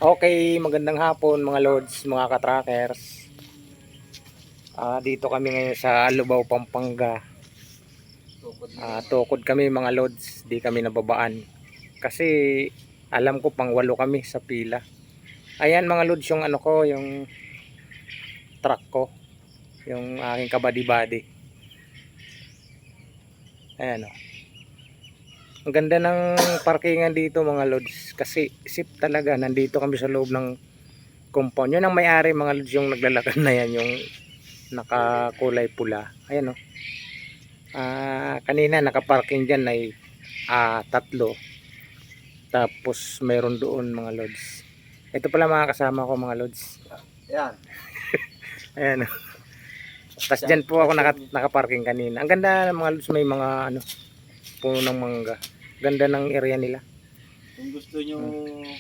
Okay, magandang hapon mga lods, mga katrackers. Dito kami ngayon sa Lubao, Pampanga. Tukod kami mga lods, di kami nababaan. Kasi alam ko pang 8 kami sa pila. Ayan mga lods yung ano ko, yung truck ko. Yung aking kabady-body. Ayan o. Ang ganda ng parkingan dito mga lods. Kasi safe talaga, nandito kami sa loob ng compound. Yun ang may-ari mga lods, yung naglalakad na yan, yung nakakulay pula. Ayan o. Kanina nakaparking dyan ay 3. Tapos meron doon mga lods. Ito pala mga kasama ko mga lods. Ayan. Ayan o. Tapos dyan po ako nakaparking kanina. Ang ganda mga lods, may mga ano, puno ng mangga. Ganda ng area nila. Kung gusto nyo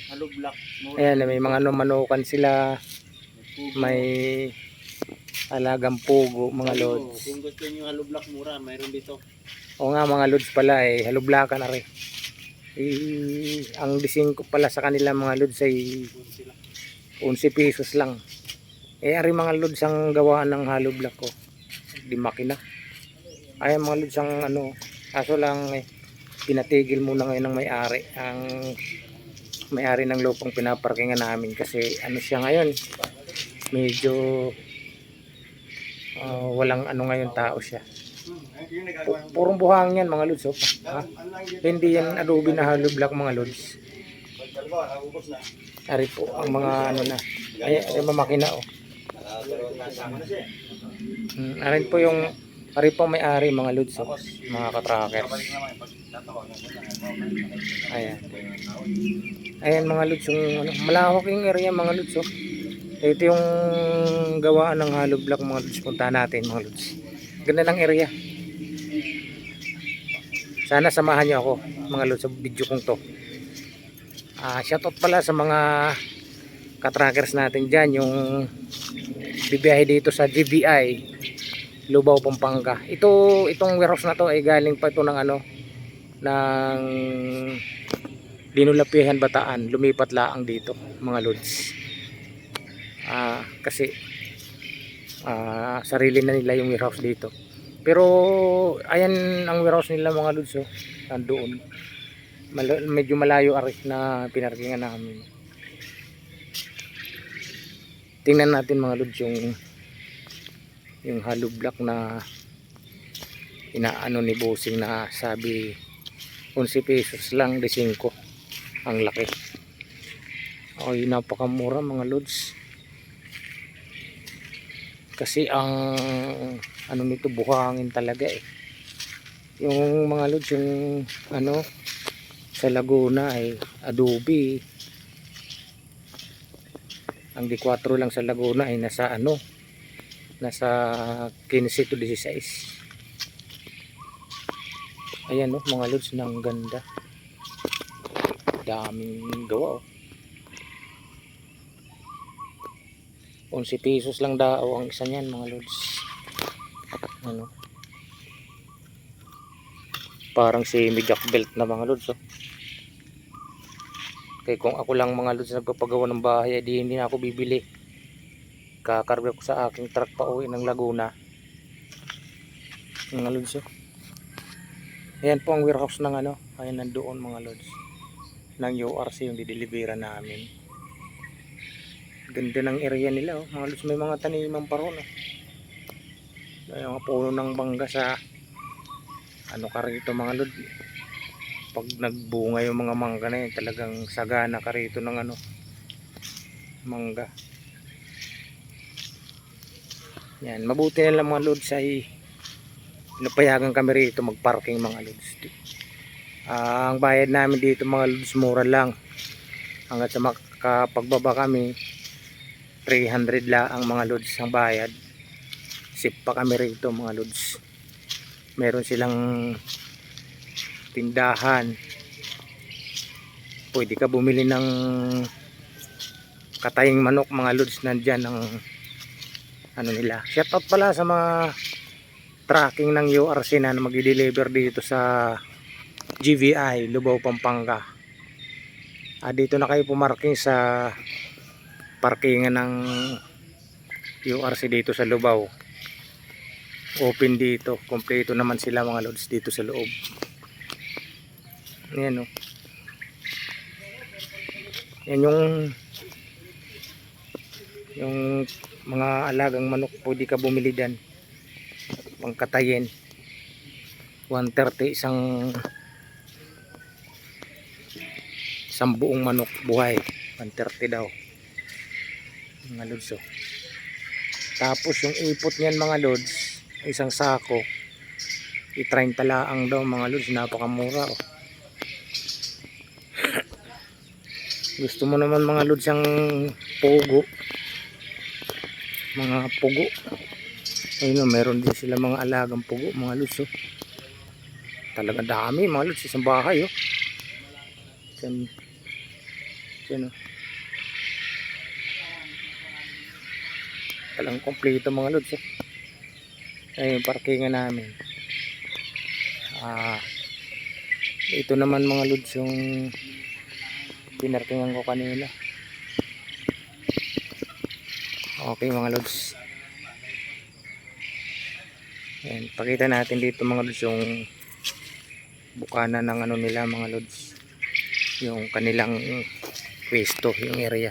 hollow block, Ayan, may mga manukan sila. May alagang pugo mga lods. Kung gusto nyo hollow block mura, mayroon dito. O nga mga lods pala halublakan na rin. Ang dising ko pala sa kanila mga lods ay 11 pesos lang. Ari mga lods ang gawaan ng hollow block ko. Di makina. Ayan mga lods ang ano, kaso lang pinatigil muna ngayon ng may-ari. Ang may-ari ng lupang pinaparkingan namin kasi ano siya ngayon, medyo walang ano ngayon tao siya. Purong buhangin yan mga lods. Hindi yan adobe na hollow block mga lods. Ari po ang mga ano na. Ay mamakina o. Arin po yung ari po may-ari mga lods mga katrackers. Ayan mga lods, yung ano, malawak yung area mga lods. Ito yung gawaan ng hollow block mga lods. Punta natin mga lods. Ganda ng area. Sana samahan niyo ako mga lods sa video kong to. Shoutout pala sa mga katrackers natin dyan, yung bibiyahe dito sa GBI Lubao, Pampanga. Itong warehouse na to ay galing pa ito ng ano, ng Dinulapihan, Bataan. Lumipat laang dito mga lods. Kasi sarili na nila yung warehouse dito. Pero ayan ang warehouse nila mga lods nandoon. Medyo malayo ari na pinarkingan namin. Tingnan natin mga lods yung hollow block na inaano ni bossing na sabi 11 pesos lang, 5 ang laki. Ay napakamura mga lods. Kasi ang ano nito buhangin talaga yung mga lods, yung ano sa Laguna ay adobe. Ang D4 lang sa Laguna ay nasa ano, nasa 15 to 16. Ayan mga lods, ng ganda. Daming gawa 11 pesos lang daw ang isa niyan mga lods. Ano, parang semi jack belt na mga lods. Kaya kung ako lang mga lods nagpapagawa ng bahay, hindi na ako bibili. Kakarga ko sa aking truck pa uwi ng Laguna mga lods. Ayan po ang warehouse ng ano, ayan nandoon mga lods, ng URC yung dideliveran namin. Ganda ng area nila mga lods. May mga taniman pa ron may mga puno ng bangga sa ano ka rito mga lods. Pag nagbunga yung mga mangga na yun, talagang sagana ka rito ng ano, mangga. Yan, mabuti na lang mga lods ay napayagan kami rito magparking mga lods. Ang bayad namin dito mga lods mura lang. Hanggat sa makapagbaba kami 300 lang ang mga lods ang bayad. Sip pa kami rito mga lods. Meron silang tindahan, pwede ka bumili ng kataying manok mga lods. Nandyan ang ano nila. Shoutout pala sa mga tracking ng URC na mag-deliver dito sa GVI Lubao, Pampanga. Dito na kayo pumarking sa parkingan ng URC dito sa Lubao. Open dito, kompleto naman sila mga lods dito sa loob. Ayan o. Yan yung mga alagang manok, pwede ka bumili dyan pangkatayin. 130 isang buong manok buhay, 130 daw mga lods. Tapos yung ipot niyan mga lods, isang sako i-30 laang daw mga lods. Napakamura oh. Gusto mo naman mga lods ang pugo, mga pugo, ayun, meron din sila mga alagang pugo mga lods oh. Talaga dami mga lods, isang bahay oh. Diyan oh. Talang kompleto mga lods oh. Ayun yung parkingan namin. Ito naman mga lods yung pinarkingan ko kanina. Okay mga lods. Ayan, pakita natin dito mga lods yung bukana ng ano nila mga lods, yung kanilang pwesto, yung area.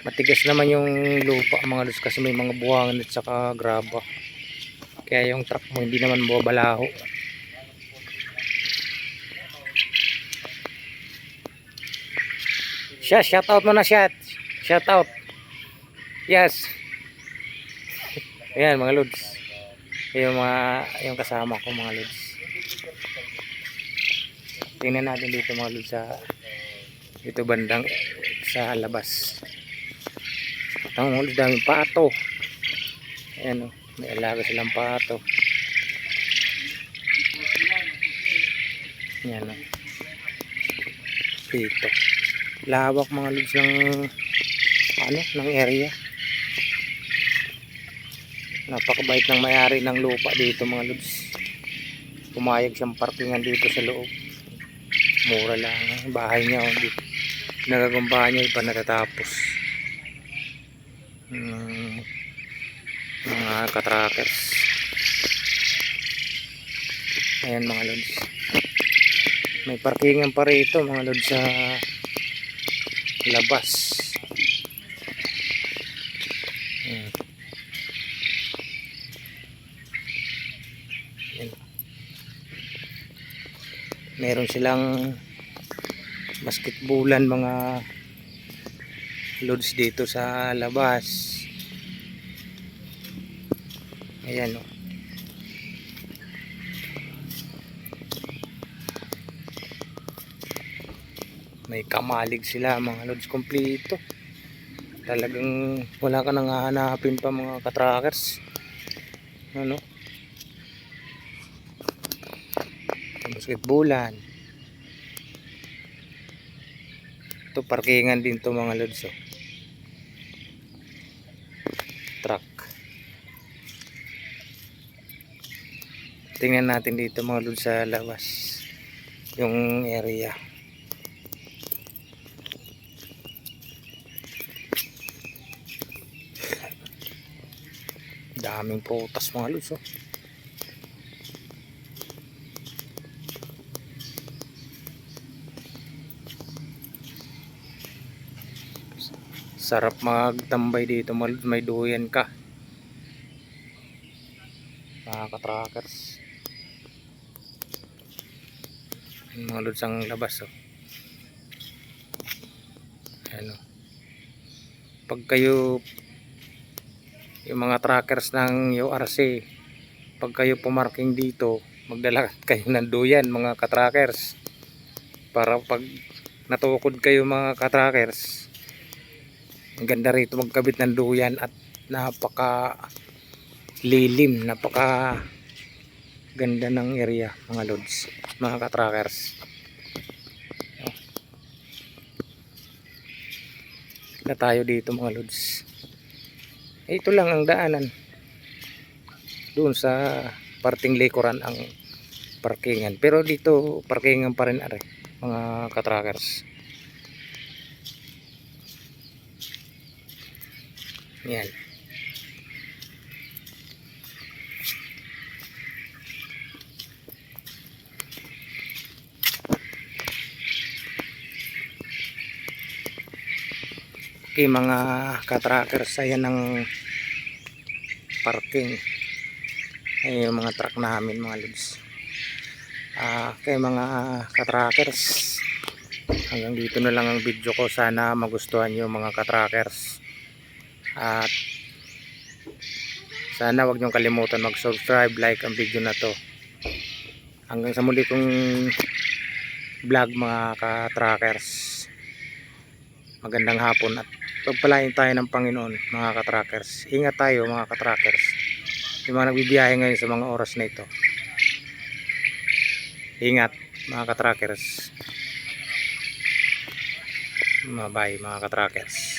Matigas naman yung lupa mga lods kasi may mga buhangin at saka graba, kaya yung truck mo hindi naman mababalaho. Shout out mo na, shout out. Yes. Ayan mga lods, yung kasama ko mga lods. Tingnan natin dito mga lods sa dito bandang sa labas. Ang mga lods, daming pato. Ayan o, may alaga silang pato. Ayan o, dito lawak mga lods ng area. Napakabait ng may-ari ng lupa dito mga lods. Pumayag siyang parkingan dito sa loob. Mura lang bahay niya oh. Nagagumbahan niya iba natatapos. Mga katrackers. Ayan mga lods, may parkingan pa rito mga lods sa labas. Ayan. Meron silang basketballan mga lods dito sa labas. Ayan o. May kamalig sila mga lods, kompleto. Talagang wala ka nang hahanapin pa mga katrackers. Ano? Basketballan. Ito parkingan din to mga lods oh. Truck. Tingnan natin dito mga lods sa labas yung area. Daming prutas mga lods oh. Sarap magtambay dito mga lods, may duyan ka mga katrackers. Mga lods ang labas oh. Ano, pag kayo yung mga trackers ng URC, pag kayo pumarking dito, magdala kayo ng duyan mga katrackers, para pag natukod kayo mga katrackers, ang ganda rito magkabit ng duyan at napaka lilim, napaka ganda ng area mga lods, mga katrackers. Na tayo dito mga lods. Ito lang ang daanan. Doon sa parting likuran ang parkingan. Pero dito parkingan pa rin are mga katrackers. Yan. Okay mga katrackers, ayan ang parking. Ayan yung mga truck namin mga lods. Okay mga katrackers, hanggang dito na lang ang video ko. Sana magustuhan nyo mga katrackers. At sana wag nyong kalimutan mag subscribe, like ang video na to. Hanggang sa muli kong vlog mga katrackers. Magandang hapon at pagpalain tayo ng Panginoon mga katrackers. Ingat tayo mga katrackers, yung mga nagbibiyahe ngayon sa mga oras na ito. Ingat mga katrackers. Bye mga katrackers.